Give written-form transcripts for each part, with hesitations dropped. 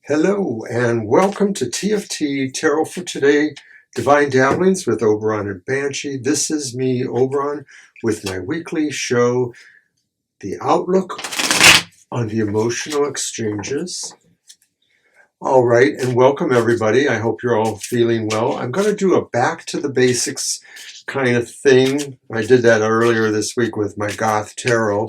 Hello and welcome to TFT Tarot for Today, Divine Dabblings with Oberon and Banshee. This is me, Oberon, with my weekly show, The Outlook on the Emotional Exchanges. All right, and welcome everybody. I hope you're all feeling well. I'm going to do a back to the basics kind of thing. I did that earlier this week with my Goth Tarot.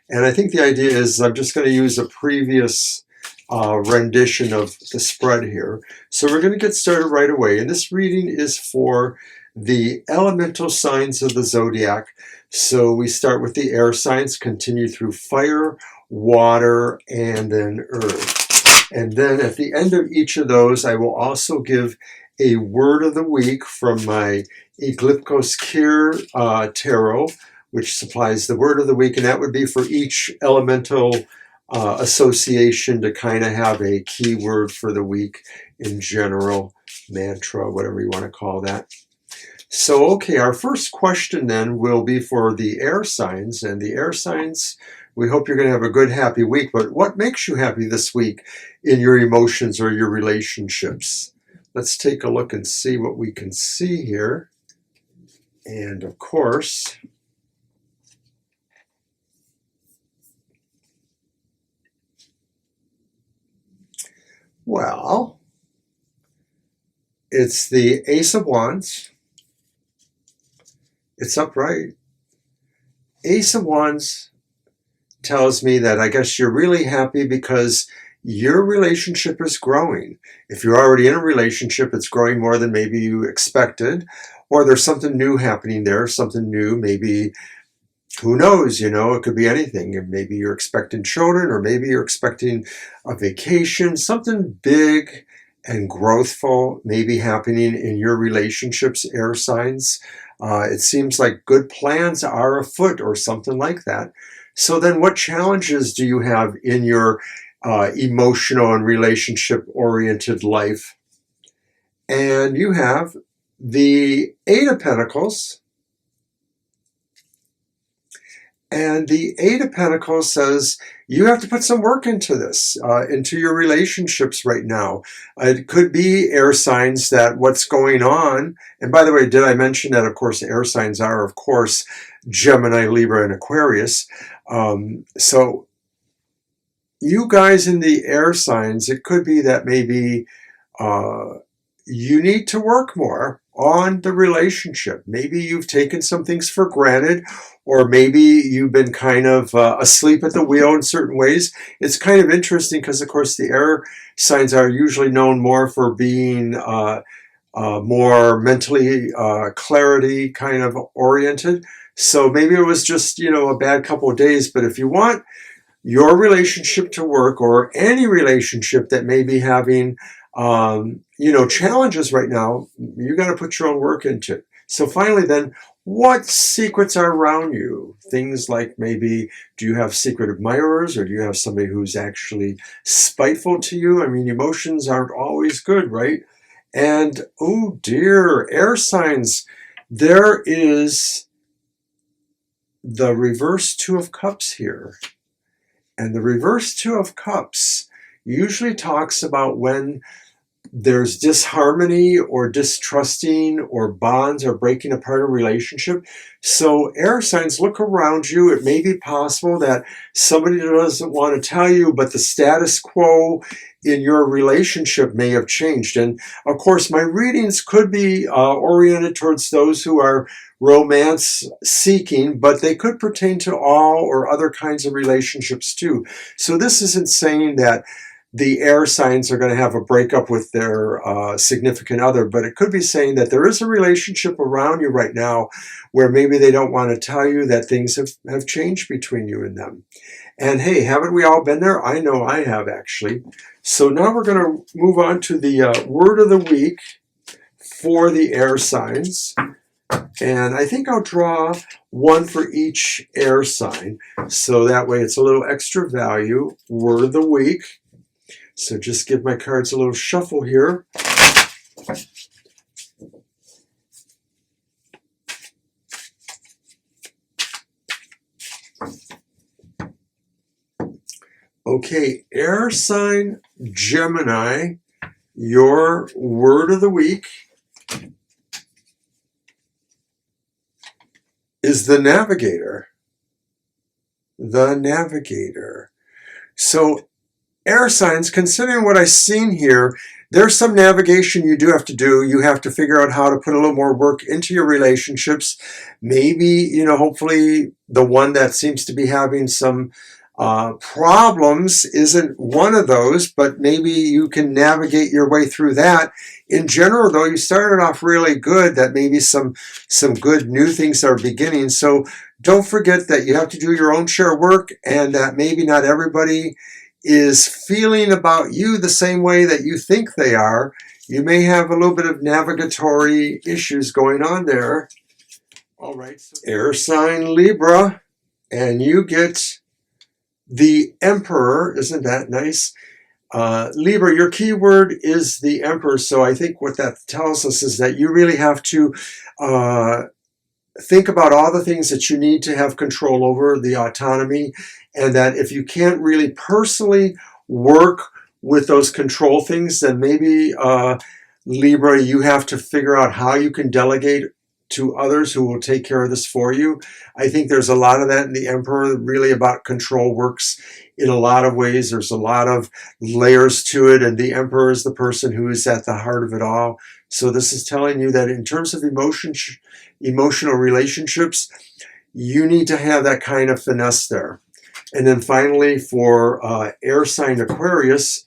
And I think the idea is I'm just going to use a previous rendition of the spread here. So we're going to get started right away. And this reading is for the elemental signs of the zodiac. So we start with the air signs, continue through fire, water, and then earth. And then at the end of each of those, I will also give a word of the week from my Eglipkos Kir Tarot, which supplies the word of the week, and that would be for each elemental association to kind of have a key word for the week in general, mantra, whatever you want to call that. So, okay, our first question then will be for the air signs, and the air signs, we hope you're going to have a good, happy week, but what makes you happy this week in your emotions or your relationships? Let's take a look and see what we can see here. And of course, well, it's the Ace of Wands. It's upright. Ace of Wands tells me that I guess you're really happy because your relationship is growing. If you're already in a relationship, it's growing more than maybe you expected, or there's something new happening there, something new, maybe, who knows, it could be anything. Maybe you're expecting children, or maybe you're expecting a vacation, something big and growthful maybe happening in your relationships, air signs. It seems like good plans are afoot or something like that. So then what challenges do you have in your emotional and relationship-oriented life? And you have the Eight of Pentacles. And the Eight of Pentacles says you have to put some work into this, into your relationships right now. It could be air signs that what's going on, and by the way, did I mention that, of course, air signs are, of course, Gemini, Libra, and Aquarius. So you guys in the air signs, it could be that maybe you need to work more on the relationship. Maybe you've taken some things for granted, or maybe you've been kind of asleep at the wheel in certain ways. It's kind of interesting because, of course, the air signs are usually known more for being more mentally clarity kind of oriented. So maybe it was just, a bad couple of days. But if you want your relationship to work, or any relationship that may be having challenges right now, you got to put your own work into it. So finally then, what secrets are around you? Things like maybe, do you have secret admirers, or do you have somebody who's actually spiteful to you? I mean, emotions aren't always good, right? And oh dear, air signs, there is the reverse Two of Cups here. And the reverse Two of Cups usually talks about when there's disharmony or distrusting, or bonds are breaking apart a relationship. So air signs, look around you. It may be possible that somebody doesn't want to tell you, but the status quo in your relationship may have changed. And of course, my readings could be oriented towards those who are romance seeking, but they could pertain to all or other kinds of relationships too. So this isn't saying that the air signs are going to have a breakup with their significant other, but it could be saying that there is a relationship around you right now where maybe they don't want to tell you that things have changed between you and them. And hey, haven't we all been there? I know I have, actually. So now we're going to move on to the word of the week for the air signs. And I think I'll draw one for each air sign, so that way it's a little extra value. Word of the week. So just give my cards a little shuffle here. Okay, air sign Gemini, your word of the week is the navigator. The navigator. So air signs, considering what I've seen here, there's some navigation you do have to do. You have to figure out how to put a little more work into your relationships. Maybe, hopefully the one that seems to be having some problems isn't one of those, but maybe you can navigate your way through that. In general, though, you started off really good, that maybe some good new things are beginning. So don't forget that you have to do your own share of work, and that maybe not everybody is feeling about you the same way that you think they are. You may have a little bit of navigatory issues going on there. All right, so air sign Libra, and you get the Emperor. Isn't that nice? Libra, your keyword is the Emperor, so I think what that tells us is that you really have to think about all the things that you need to have control over, the autonomy, and that if you can't really personally work with those control things, then maybe, Libra, you have to figure out how you can delegate to others who will take care of this for you. I think there's a lot of that in the Emperor, really about control works in a lot of ways. There's a lot of layers to it, and the Emperor is the person who is at the heart of it all. So this is telling you that in terms of emotional relationships, you need to have that kind of finesse there. And then finally, for air sign Aquarius,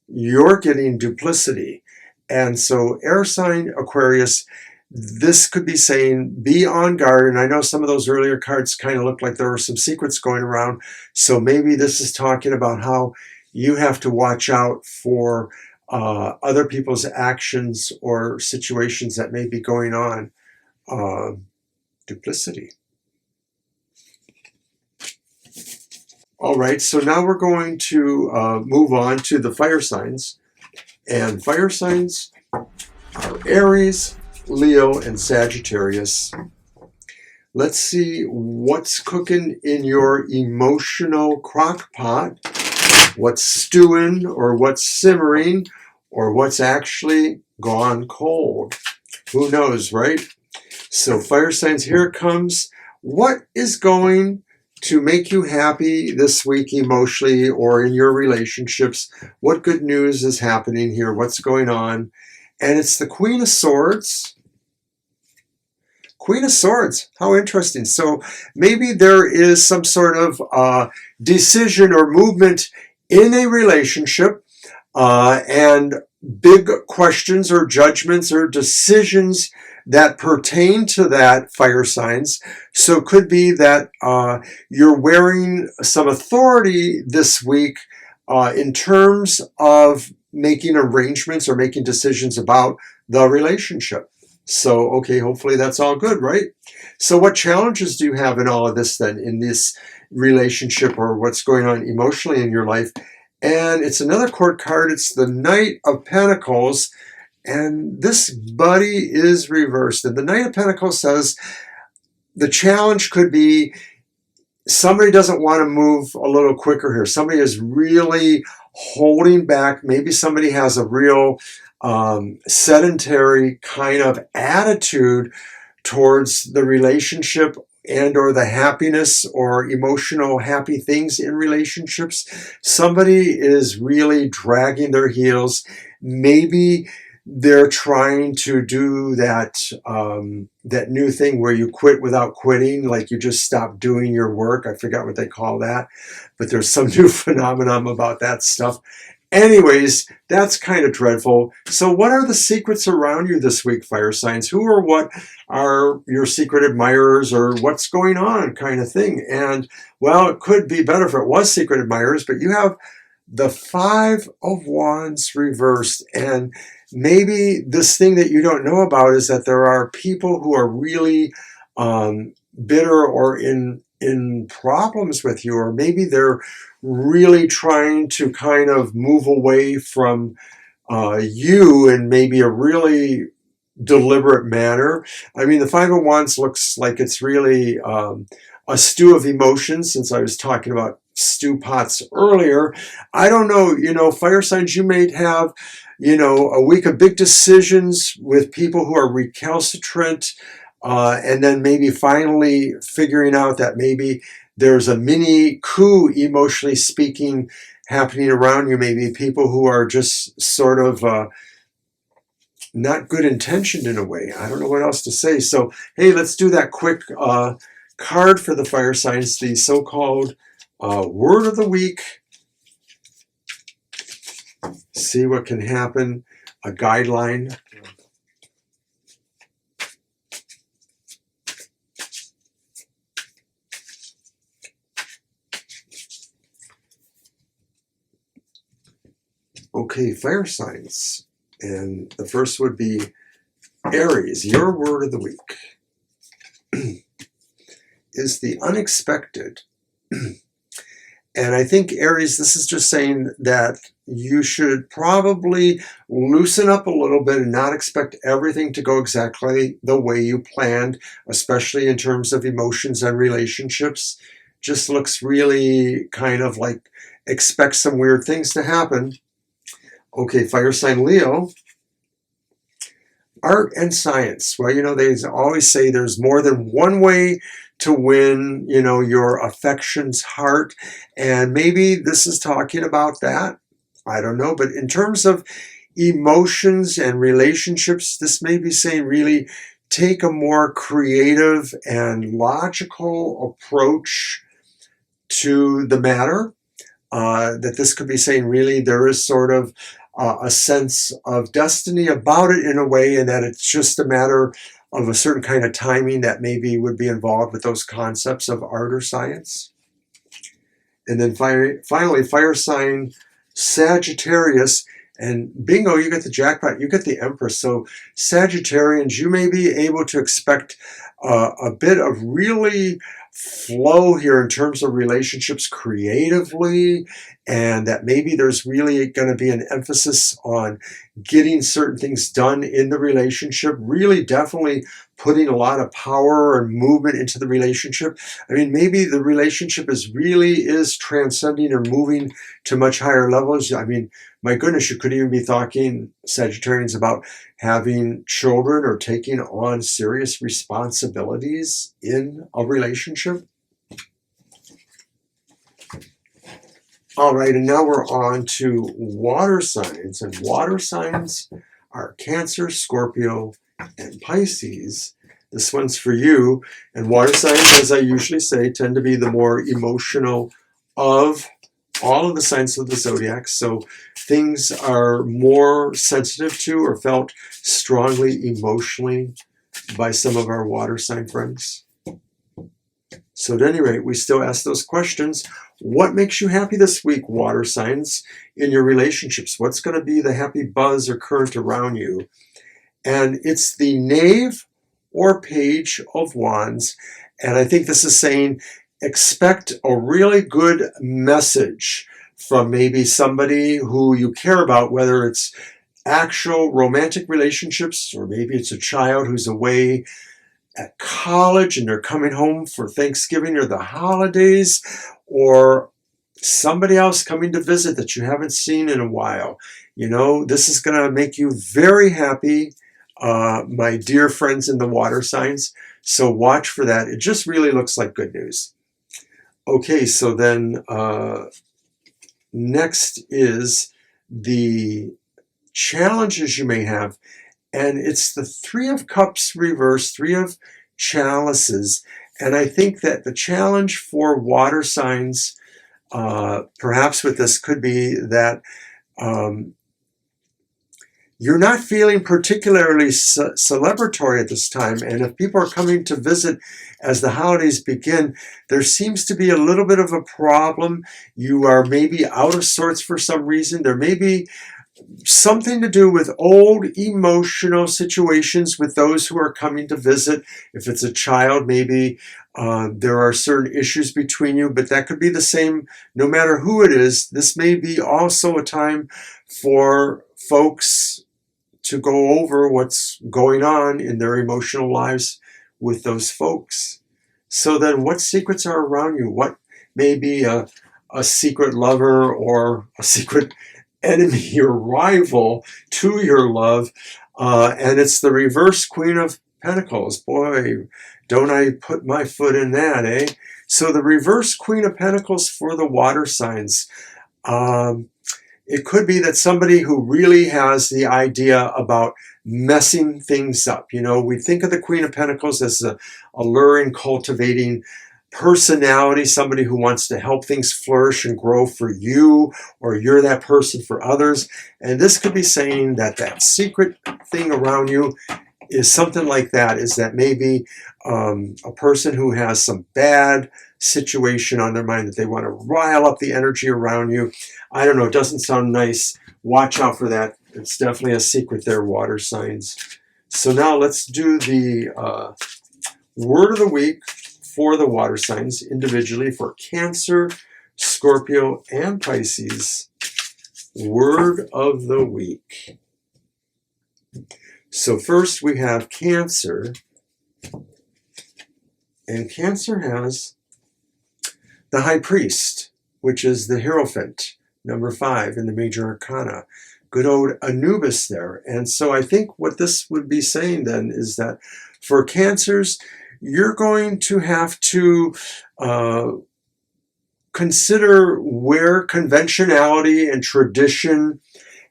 you're getting duplicity. And so air sign Aquarius, this could be saying be on guard. And I know some of those earlier cards kind of looked like there were some secrets going around. So maybe this is talking about how you have to watch out for other people's actions or situations that may be going on. Duplicity. All right, so now we're going to move on to the fire signs. And fire signs are Aries, Leo, and Sagittarius. Let's see what's cooking in your emotional crock pot, what's stewing or what's simmering or what's actually gone cold. Who knows, right? So fire signs, here it comes. What is going to make you happy this week emotionally or in your relationships? What good news is happening here? What's going on? And it's the Queen of Swords. Queen of Swords, how interesting. So maybe there is some sort of decision or movement in a relationship, and big questions or judgments or decisions that pertain to that fire signs. So it could be that you're wearing some authority this week in terms of making arrangements or making decisions about the relationship. So, okay, hopefully that's all good, right? So what challenges do you have in all of this then, in this relationship or what's going on emotionally in your life? And it's another court card. It's the Knight of Pentacles. And this buddy is reversed. And the Knight of Pentacles says the challenge could be somebody doesn't want to move a little quicker here. Somebody is really holding back. Maybe somebody has a real sedentary kind of attitude towards the relationship and or the happiness or emotional happy things in relationships. Somebody is really dragging their heels. Maybe they're trying to do that that new thing where you quit without quitting, like you just stop doing your work. I forgot what they call that, but there's some new phenomenon about that stuff. Anyways, that's kind of dreadful. So what are the secrets around you this week, fire signs? Who or what are your secret admirers or what's going on kind of thing? And, well, it could be better if it was secret admirers, but you have the Five of Wands reversed. And maybe this thing that you don't know about is that there are people who are really bitter or in problems with you, or maybe they're really trying to kind of move away from you in maybe a really deliberate manner. I mean, the Five of Wands looks like it's really a stew of emotions, since I was talking about stew pots earlier. I don't know, fire signs, you may have, a week of big decisions with people who are recalcitrant, and then maybe finally figuring out that maybe there's a mini coup, emotionally speaking, happening around you. Maybe people who are just sort of not good intentioned in a way. I don't know what else to say. So, hey, let's do that quick card for the fire signs, the so-called word of the week. See what can happen, a guideline. Okay, fire signs. And the first would be Aries. Your word of the week is the unexpected. And I think, Aries, this is just saying that you should probably loosen up a little bit and not expect everything to go exactly the way you planned, especially in terms of emotions and relationships. Just looks really kind of like expect some weird things to happen. Okay, fire sign Leo. Art and science. Well, they always say there's more than one way to win, your affection's heart. And maybe this is talking about that. I don't know. But in terms of emotions and relationships, this may be saying really take a more creative and logical approach to the matter. That this could be saying really there is sort of a sense of destiny about it in a way, and that it's just a matter of a certain kind of timing that maybe would be involved with those concepts of art or science. And then finally, fire sign Sagittarius, and bingo, you get the jackpot, you get the Empress. So Sagittarians, you may be able to expect a bit of really flow here in terms of relationships creatively, and that maybe there's really going to be an emphasis on getting certain things done in the relationship, really definitely putting a lot of power and movement into the relationship. I mean, maybe the relationship is transcending or moving to much higher levels. I mean, my goodness, you could even be talking, Sagittarians, about having children or taking on serious responsibilities in a relationship. All right, and now we're on to water signs. And water signs are Cancer, Scorpio, and Pisces. This one's for you. And water signs, as I usually say, tend to be the more emotional of all of the signs of the zodiac. So things are more sensitive to or felt strongly emotionally by some of our water sign friends. So at any rate, we still ask those questions. What makes you happy this week, water signs, in your relationships? What's going to be the happy buzz or current around you? And it's the Knave or Page of Wands. And I think this is saying expect a really good message from maybe somebody who you care about, whether it's actual romantic relationships or maybe it's a child who's away at college and they're coming home for Thanksgiving or the holidays, or somebody else coming to visit that you haven't seen in a while. This is going to make you very happy, my dear friends in the water signs. So watch for that. It just really looks like good news. Okay, so then next is the challenges you may have. And it's the Three of Cups reversed, Three of Chalices. And I think that the challenge for water signs, perhaps with this, could be that you're not feeling particularly celebratory at this time. And if people are coming to visit as the holidays begin, there seems to be a little bit of a problem. You are maybe out of sorts for some reason. There may be something to do with old emotional situations with those who are coming to visit. If it's a child, maybe there are certain issues between you, but that could be the same no matter who it is. This may be also a time for folks to go over what's going on in their emotional lives with those folks. So then what secrets are around you? What may be a a secret lover or a secret enemy or rival to your love. And it's the reverse Queen of Pentacles. Boy, don't I put my foot in that, eh? So the reverse Queen of Pentacles for the water signs. It could be that somebody who really has the idea about messing things up. You know, we think of the Queen of Pentacles as a alluring, cultivating personality, somebody who wants to help things flourish and grow for you, or you're that person for others. And this could be saying that that secret thing around you is something like that, is that maybe a person who has some bad situation on their mind that they want to rile up the energy around you. I don't know, it doesn't sound nice. Watch out for that. It's definitely a secret there, water signs. So now let's do the word of the week for the water signs individually for Cancer, Scorpio, and Pisces. Word of the week. So first we have Cancer, and Cancer has the High Priest, which is the Hierophant, number 5 in the Major Arcana. Good old Anubis there. And so I think what this would be saying then is that for Cancers, you're going to have to consider where conventionality and tradition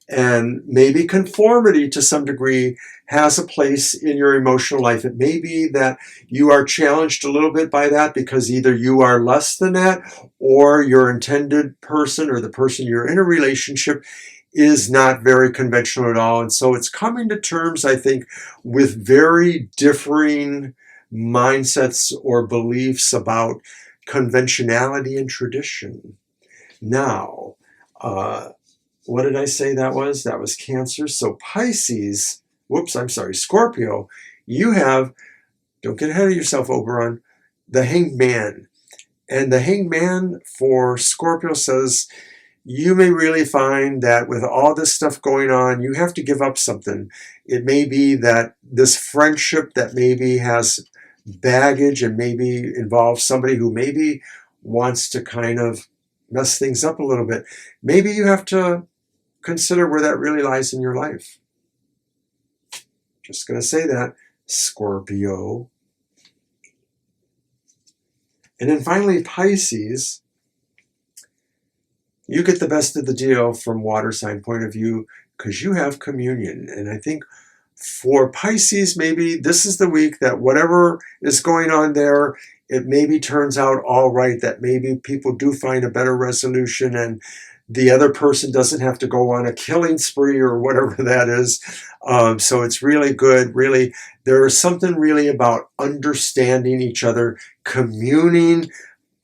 and maybe conformity to some degree has a place in your emotional life. It may be that you are challenged a little bit by that because either you are less than that or your intended person or the person you're in a relationship is not very conventional at all. And so it's coming to terms, I think, with very differing mindsets or beliefs about conventionality and tradition. Now, what did I say that was? That was Cancer. So Pisces, Scorpio, you have, don't get ahead of yourself, Oberon, the Hanged Man. And the Hanged Man for Scorpio says, you may really find that with all this stuff going on, you have to give up something. It may be that this friendship that maybe has baggage and maybe involves somebody who maybe wants to kind of mess things up a little bit. Maybe you have to consider where that really lies in your life. Just going to say that, Scorpio. And then finally, Pisces. You get the best of the deal from water sign point of view because you have communion. And I think for Pisces, maybe this is the week that whatever is going on there, it maybe turns out all right, that maybe people do find a better resolution and the other person doesn't have to go on a killing spree or whatever that is. So it's really good. Really, there is something really about understanding each other, communing,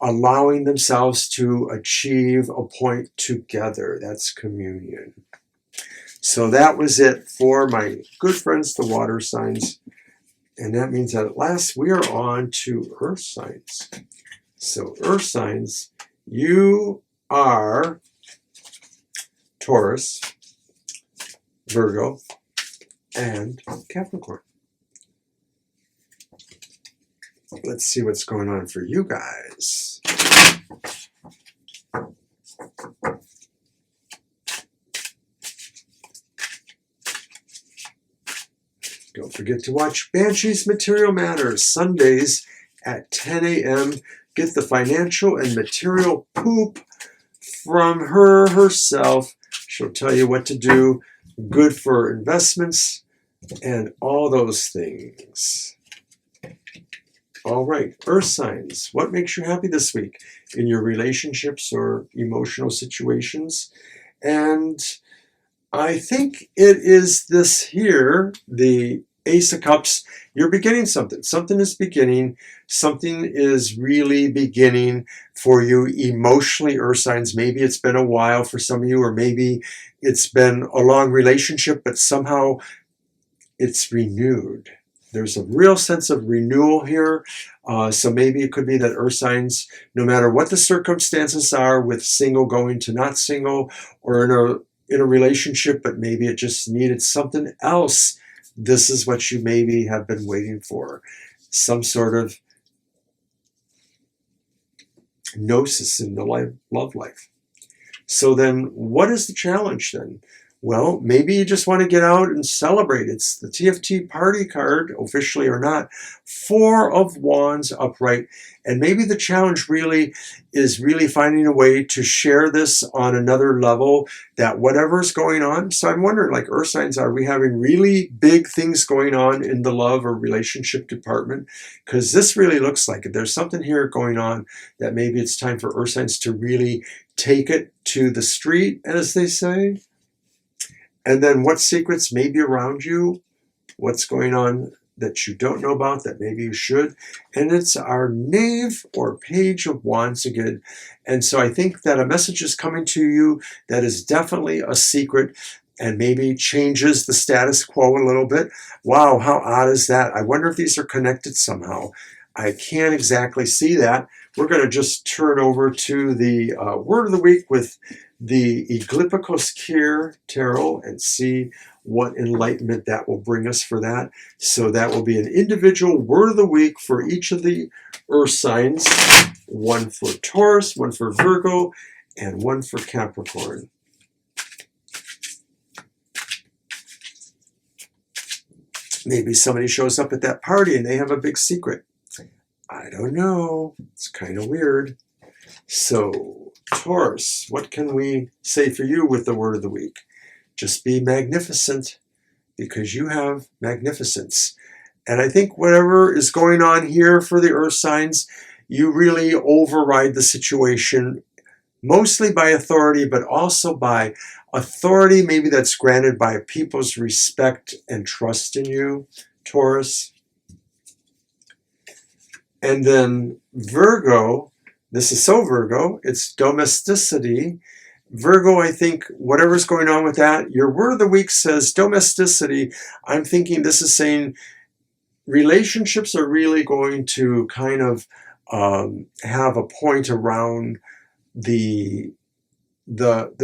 allowing themselves to achieve a point together. That's communion. So that was it for my good friends, the water signs. And that means that at last we are on to earth signs. So earth signs, you are Taurus, Virgo, and Capricorn. Let's see what's going on for you guys. Don't forget to watch Banshee's Material Matters Sundays at 10 a.m. Get the financial and material poop from her herself. She'll tell you what to do. Good for investments and all those things. All right, earth signs. What makes you happy this week in your relationships or emotional situations? And I think it is this here, the Ace of Cups. You're beginning something. Something is beginning. Something is really beginning for you emotionally, earth signs. Maybe it's been a while for some of you, or maybe it's been a long relationship, but somehow it's renewed. There's a real sense of renewal here. So maybe it could be that earth signs, no matter what the circumstances are, with single going to not single, or in a relationship, but maybe it just needed something else. This is what you maybe have been waiting for. Some sort of gnosis in the love life. So then what is the challenge then? Well, maybe you just want to get out and celebrate. It's the TFT party card, officially or not. 4 of Wands upright. And maybe the challenge really is really finding a way to share this on another level, that whatever's going on. So I'm wondering, like Earth signs, are we having really big things going on in the love or relationship department? Because this really looks like it. There's something here going on that maybe it's time for Earth signs to really take it to the street, as they say. And then what secrets may be around you, what's going on that you don't know about that maybe you should. And it's our Knave or Page of Wands again. And so I think that a message is coming to you that is definitely a secret and maybe changes the status quo a little bit. Wow, how odd is that? I wonder if these are connected somehow. I can't exactly see that. We're going to just turn over to the word of the week with the Eglipikos Kyr Tarot and see what enlightenment that will bring us for that. So that will be an individual word of the week for each of the earth signs. One for Taurus, one for Virgo, and one for Capricorn. Maybe somebody shows up at that party and they have a big secret. I don't know. It's kind of weird. So, Taurus, what can we say for you with the word of the week? Just be magnificent, because you have magnificence. And I think whatever is going on here for the earth signs, you really override the situation, mostly by authority, but also by authority maybe that's granted by people's respect and trust in you, Taurus. And then Virgo, this is so Virgo, it's domesticity. Virgo, I think whatever's going on with that, your word of the week says domesticity. I'm thinking this is saying relationships are really going to kind of have a point around the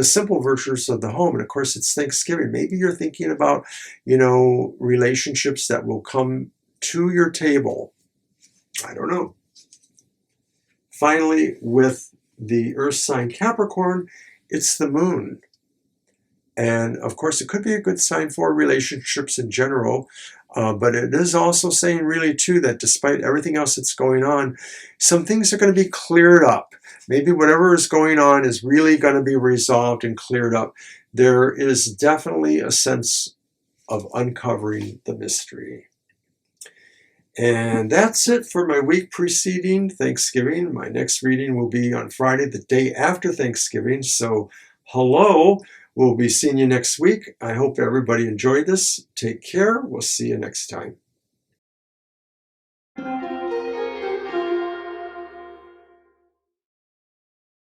simple virtues of the home. And of course, it's Thanksgiving. Maybe you're thinking about, relationships that will come to your table. I don't know. Finally, with the earth sign Capricorn, it's the moon. And of course, it could be a good sign for relationships in general, but it is also saying really too that despite everything else that's going on, some things are going to be cleared up. Maybe whatever is going on is really going to be resolved and cleared up. There is definitely a sense of uncovering the mystery. And that's it for my week preceding Thanksgiving. My next reading will be on Friday, the day after Thanksgiving. So, hello. We'll be seeing you next week. I hope everybody enjoyed this. Take care. We'll see you next time.